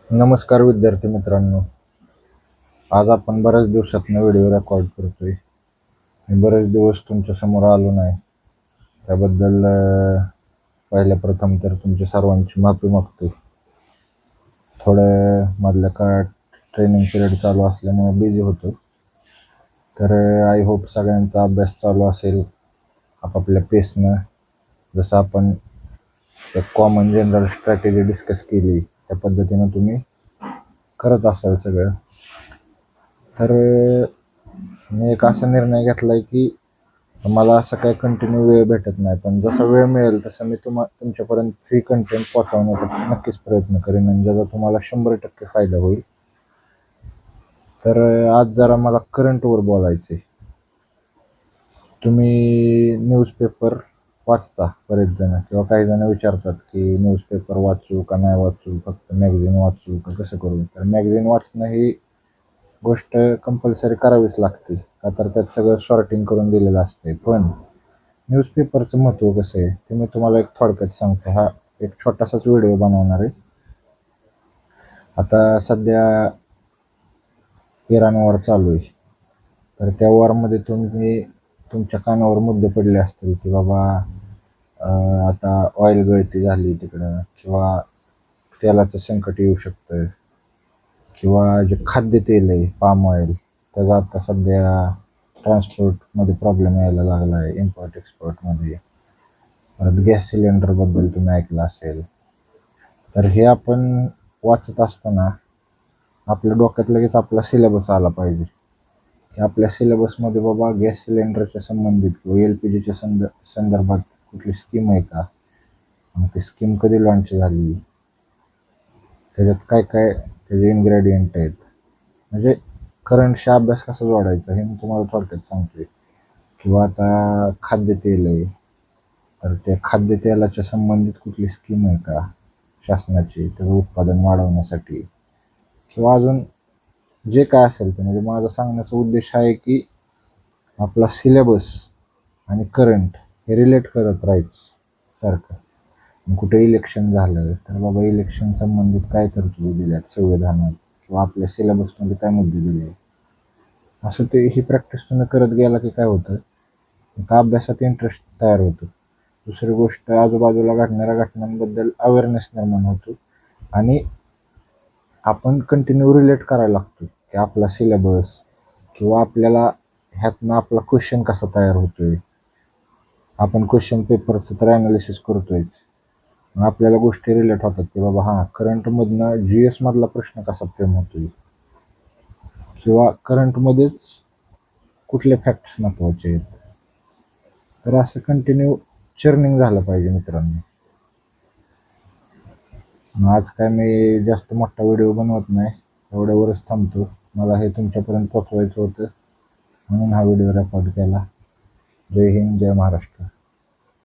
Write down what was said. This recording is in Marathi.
नमस्कार विद्यार्थी मित्रांनो. आज आपण बऱ्याच दिवसातनं व्हिडिओ रेकॉर्ड करतोय. मी बरेच दिवस तुमच्या समोर आलो नाही, त्याबद्दल पहिल्या प्रथम तर तुमच्या सर्वांची माफी मागतो. थोडं मधल्या काळात ट्रेनिंग पिरियड चालू असल्यामुळे बिझी होतो. तर आय होप सगळ्यांचा अभ्यास चालू असेल आपापल्या पेसनं. जसं आपण एक कॉमन जनरल स्ट्रॅटेजी डिस्कस केली त्या पद्धतीनं तुम्ही करत असाल सगळं. तर मी एक असा निर्णय घेतला आहे की मला असं काही कंटिन्यू वेळ भेटत नाही, पण जसा वेळ मिळेल तसं मी तुमच्यापर्यंत फ्री कंटेंट पोहोचवण्याचा नक्कीच प्रयत्न करेन आणि ज्याचा तुम्हाला 100% फायदा होईल. तर आज जरा मला करंटवर बोलायचं आहे. तुम्ही न्यूजपेपर वाचता बरेच जण, किंवा काही जण विचारतात की न्यूजपेपर वाचू का नाही वाचू, फक्त मॅगझिन वाचू का, कसं करू. तर मॅगझिन वाचणं ही गोष्ट कंपल्सरी करावीच लागते, का तर त्यात सगळं सॉर्टिंग करून दिलेलं असते. पण न्यूजपेपरचं महत्त्व कसं आहे ते मी तुम्हाला एक थोडक्यात सांगतो. हा एक छोटासाच व्हिडिओ बनवणार आहे. आता सध्या इराण वॉर चालू आहे, तर त्या वॉरमध्ये तुम्ही तुमच्या कानावर मुद्दे पडले असतील की बाबा आता ऑइल गळती झाली तिकडं, किंवा तेलाचं संकट येऊ शकतं, किंवा जे खाद्यतेल आहे पाम ऑइल त्याचा आता सध्या ट्रान्सपोर्टमध्ये प्रॉब्लेम यायला लागला आहे, इम्पोर्ट एक्सपोर्टमध्ये. परत गॅस सिलेंडरबद्दल तुम्ही ऐकलं असेल. तर हे आपण वाचत असताना आपल्या डोक्यात लगेच आपला सिलेबस आला पाहिजे की आपल्या सिलेबसमध्ये बाबा गॅस सिलेंडरच्या संबंधित किंवा LPGच्या संदर्भात कुठली स्कीम आहे का, मग ती स्कीम कधी लॉन्च झाली, त्याच्यात काय काय त्याचे इन्ग्रेडियंट आहेत, म्हणजे करंटशी अभ्यास कसा जोडायचा हे मी तुम्हाला थोडक्यात सांगतोय. किंवा आता खाद्यतेल आहे, तर त्या खाद्यतेलाच्या संबंधित कुठली स्कीम आहे का शासनाची त्याचं उत्पादन वाढवण्यासाठी, किंवा अजून जे काय असेल ते. म्हणजे माझा सांगण्याचा उद्देश आहे की आपला सिलेबस आणि करंट हे रिलेट करत राहायचं सारखं. कुठे इलेक्शन झालं तर बाबा इलेक्शन संबंधित काय तरतुदी दिल्यात संविधानात, किंवा आपल्या सिलेबसमध्ये काय मुद्दे दिले, असं ते ही प्रॅक्टिस तुम्ही करत गेला की काय होतं, का अभ्यासात इंटरेस्ट तयार होतो. दुसरी गोष्ट, आजूबाजूला घडणाऱ्या घटनांबद्दल अवेअरनेस निर्माण होतो आणि आपण कंटिन्यू रिलेट करायला लागतो की आपला सिलेबस किंवा आपल्याला ह्यातनं आपला क्वेश्चन कसा तयार होतोय. आपण क्वेश्चन पेपरचं तर ॲनालिसिस करतोयच, मग आपल्याला गोष्टी रिलेट होतात की बाबा हां करंटमधनं GS मधला प्रश्न कसा फ्रेम होतोय, किंवा करंटमध्येच कुठले फॅक्ट्स महत्त्वाचे आहेत. तर असं कंटिन्यू चर्निंग झालं पाहिजे मित्रांनो. आज काय मी जास्त मोठा व्हिडिओ बनवत नाही, एवढ्यावरच थांबतो. मला हे तुमच्यापर्यंत पोचवायचं होतं म्हणून हा व्हिडिओ रेकॉर्ड केला. जय हिंद, जय महाराष्ट्र.